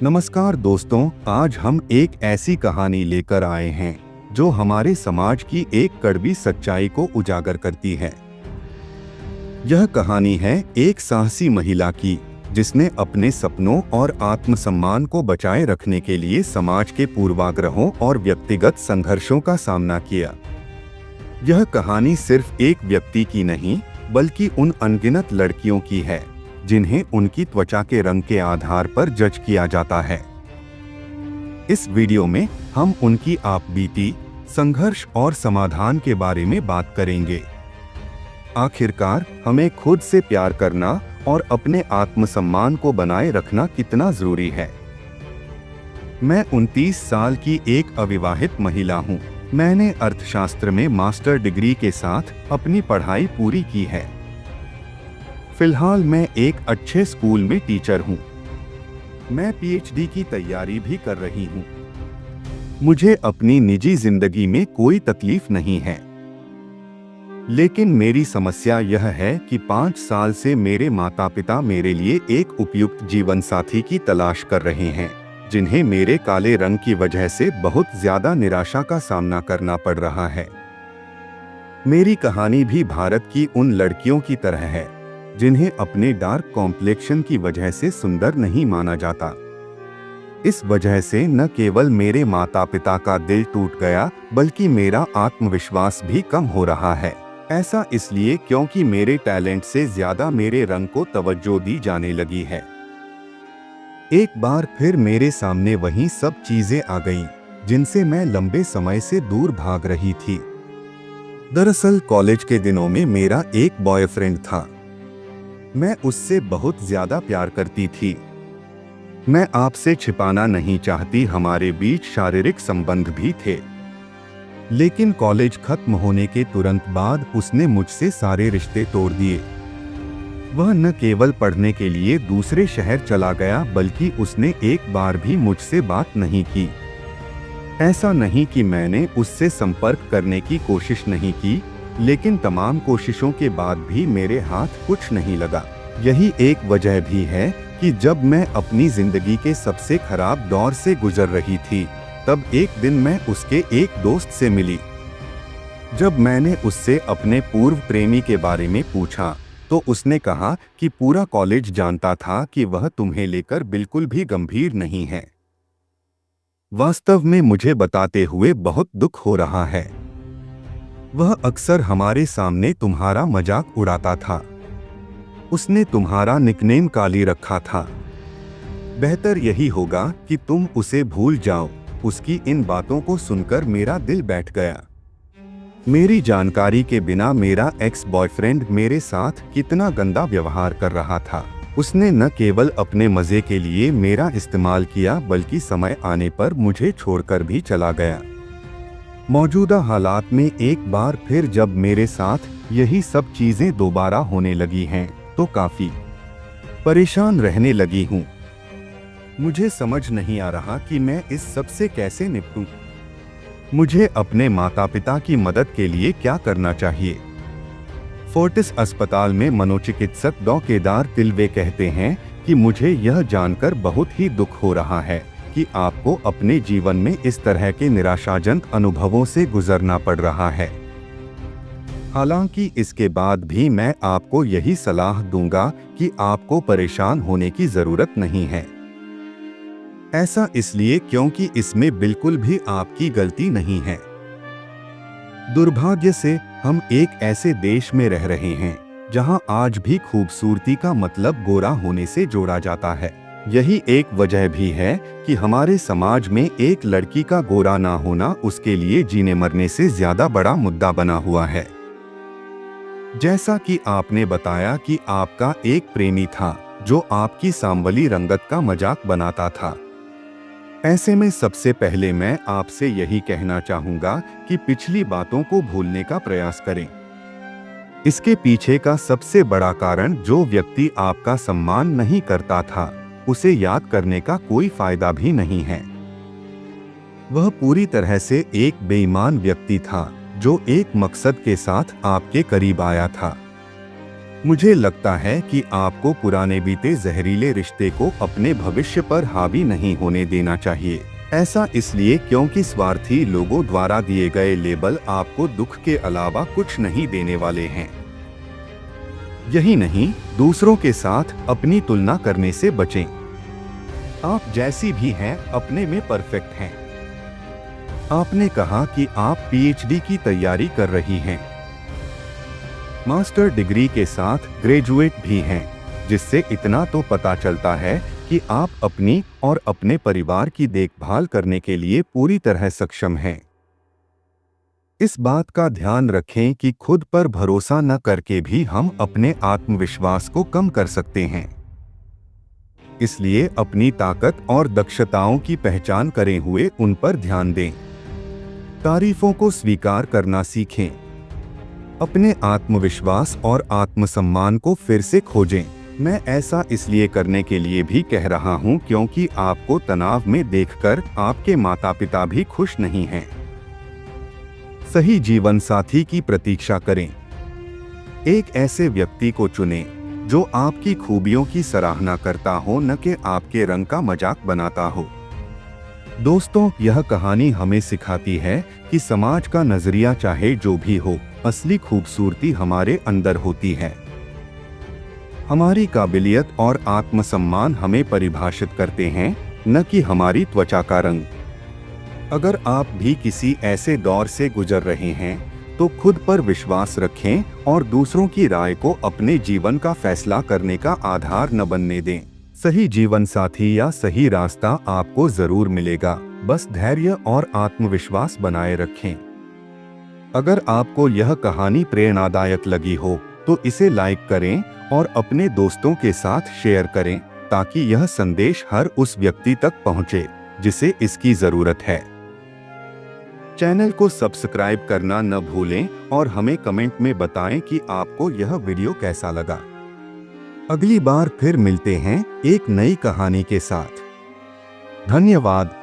नमस्कार दोस्तों, आज हम एक ऐसी कहानी लेकर आए हैं जो हमारे समाज की एक कड़वी सच्चाई को उजागर करती है। यह कहानी है एक साहसी महिला की, जिसने अपने सपनों और आत्मसम्मान को बचाए रखने के लिए समाज के पूर्वाग्रहों और व्यक्तिगत संघर्षों का सामना किया। यह कहानी सिर्फ एक व्यक्ति की नहीं, बल्कि उन अनगिनत लड़कियों की है जिन्हें उनकी त्वचा के रंग के आधार पर जज किया जाता है। इस वीडियो में हम उनकी आपबीती, संघर्ष और समाधान के बारे में बात करेंगे। आखिरकार हमें खुद से प्यार करना और अपने आत्मसम्मान को बनाए रखना कितना जरूरी है। मैं 29 साल की एक अविवाहित महिला हूँ। मैंने अर्थशास्त्र में मास्टर डिग्री के साथ अपनी पढ़ाई पूरी की है। फिलहाल मैं एक अच्छे स्कूल में टीचर हूँ। मैं पीएचडी की तैयारी भी कर रही हूँ। मुझे अपनी निजी जिंदगी में कोई तकलीफ नहीं है। लेकिन मेरी समस्या यह है कि 5 साल से मेरे माता पिता मेरे लिए एक उपयुक्त जीवन साथी की तलाश कर रहे हैं, जिन्हें मेरे काले रंग की वजह से बहुत ज्यादा निराशा का सामना करना पड़ रहा है। मेरी कहानी भी भारत की उन लड़कियों की तरह है जिन्हें अपने डार्क कॉम्प्लेक्शन की वजह से सुंदर नहीं माना जाता। इस वजह से न केवल मेरे माता पिता का दिल टूट गया, बल्कि मेरा आत्मविश्वास भी कम हो रहा है। ऐसा इसलिए क्योंकि मेरे टैलेंट से ज्यादा मेरे रंग को तवज्जो दी जाने लगी है। एक बार फिर मेरे सामने वही सब चीजें आ गईं, जिनसे मैं लंबे समय से दूर भाग रही थी। दरअसल कॉलेज के दिनों में मेरा एक बॉयफ्रेंड था। मैं उससे बहुत ज्यादा प्यार करती थी। मैं आपसे छिपाना नहीं चाहती, हमारे बीच शारीरिक संबंध भी थे। लेकिन कॉलेज खत्म होने के तुरंत बाद उसने मुझसे सारे रिश्ते तोड़ दिए। वह न केवल पढ़ने के लिए दूसरे शहर चला गया, बल्कि उसने एक बार भी मुझसे बात नहीं की। ऐसा नहीं कि मैंने उससे संपर्क करने की कोशिश नहीं की, लेकिन तमाम कोशिशों के बाद भी मेरे हाथ कुछ नहीं लगा। यही एक वजह भी है कि जब मैं अपनी जिंदगी के सबसे खराब दौर से गुजर रही थी, तब एक दिन मैं उसके एक दोस्त से मिली। जब मैंने उससे अपने पूर्व प्रेमी के बारे में पूछा, तो उसने कहा कि पूरा कॉलेज जानता था कि वह तुम्हें लेकर बिल्कुल भी गंभीर नहीं है। वास्तव में मुझे बताते हुए बहुत दुख हो रहा है। वह अक्सर हमारे सामने तुम्हारा मजाक उड़ाता था। उसने तुम्हारा निकनेम काली रखा था। बेहतर यही होगा कि तुम उसे भूल जाओ। उसकी इन बातों को सुनकर मेरा दिल बैठ गया। मेरी जानकारी के बिना मेरा एक्स बॉयफ्रेंड मेरे साथ कितना गंदा व्यवहार कर रहा था। उसने न केवल अपने मजे के लिए मेरा इस्तेमाल किया, बल्कि समय आने पर मुझे छोड़कर भी चला गया। मौजूदा हालात में एक बार फिर जब मेरे साथ यही सब चीजें दोबारा होने लगी हैं, तो काफी परेशान रहने लगी हूँ। मुझे समझ नहीं आ रहा कि मैं इस सब से कैसे निपटूं। मुझे अपने माता पिता की मदद के लिए क्या करना चाहिए। फोर्टिस अस्पताल में मनोचिकित्सक डॉ. केदार तिलवे कहते हैं कि मुझे यह जानकर बहुत ही दुख हो रहा है कि आपको अपने जीवन में इस तरह के निराशाजनक अनुभवों से गुजरना पड़ रहा है। हालांकि इसके बाद भी मैं आपको यही सलाह दूंगा कि आपको परेशान होने की जरूरत नहीं है। ऐसा इसलिए क्योंकि इसमें बिल्कुल भी आपकी गलती नहीं है। दुर्भाग्य से हम एक ऐसे देश में रह रहे हैं जहां आज भी खूबसूरती का मतलब गोरा होने से जोड़ा जाता है। यही एक वजह भी है कि हमारे समाज में एक लड़की का गोरा ना होना उसके लिए जीने मरने से ज्यादा बड़ा मुद्दा बना हुआ है। जैसा कि आपने बताया कि आपका एक प्रेमी था जो आपकी सांवली रंगत का मजाक बनाता था। ऐसे में सबसे पहले मैं आपसे यही कहना चाहूंगा कि पिछली बातों को भूलने का प्रयास करें। इसके पीछे का सबसे बड़ा कारण, जो व्यक्ति आपका सम्मान नहीं करता था, उसे याद करने का कोई फायदा भी नहीं है। वह पूरी तरह से एक बेईमान व्यक्ति था जो एक मकसद के साथ आपके करीब आया था। मुझे लगता है कि आपको पुराने बीते जहरीले रिश्ते को अपने भविष्य पर हावी नहीं होने देना चाहिए। ऐसा इसलिए क्योंकि स्वार्थी लोगों द्वारा दिए गए लेबल आपको दुख के अलावा कुछ नहीं देने वाले हैं। यही नहीं, दूसरों के साथ अपनी तुलना करने से बचें। आप जैसी भी हैं, अपने में परफेक्ट हैं। आपने कहा कि आप पीएचडी की तैयारी कर रही हैं। मास्टर डिग्री के साथ ग्रेजुएट भी हैं, जिससे इतना तो पता चलता है कि आप अपनी और अपने परिवार की देखभाल करने के लिए पूरी तरह सक्षम हैं। इस बात का ध्यान रखें कि खुद पर भरोसा न करके भी हम अपने आत्मविश्वास को कम कर सकते हैं। इसलिए अपनी ताकत और दक्षताओं की पहचान करे हुए उन पर ध्यान दें। तारीफों को स्वीकार करना सीखें। अपने आत्मविश्वास और आत्मसम्मान को फिर से खोजें। मैं ऐसा इसलिए करने के लिए भी कह रहा हूं क्योंकि आपको तनाव में देखकर आपके माता पिता भी खुश नहीं हैं। सही जीवन साथी की प्रतीक्षा करें। एक ऐसे व्यक्ति को चुनें जो आपकी खूबियों की सराहना करता हो, न कि आपके रंग का मजाक बनाता हो। दोस्तों, यह कहानी हमें सिखाती है कि समाज का नजरिया चाहे जो भी हो, असली खूबसूरती हमारे अंदर होती है। हमारी काबिलियत और आत्मसम्मान हमें परिभाषित करते हैं, न कि हमारी त्वचा का रंग। अगर आप भी किसी ऐसे दौर से गुजर रहे हैं, तो खुद पर विश्वास रखें और दूसरों की राय को अपने जीवन का फैसला करने का आधार न बनने दें। सही जीवन साथी या सही रास्ता आपको जरूर मिलेगा, बस धैर्य और आत्मविश्वास बनाए रखें। अगर आपको यह कहानी प्रेरणादायक लगी हो तो इसे लाइक करें और अपने दोस्तों के साथ शेयर करें, ताकि यह संदेश हर उस व्यक्ति तक पहुंचे जिसे इसकी जरूरत है। चैनल को सब्सक्राइब करना न भूलें और हमें कमेंट में बताएं कि आपको यह वीडियो कैसा लगा। अगली बार फिर मिलते हैं एक नई कहानी के साथ। धन्यवाद।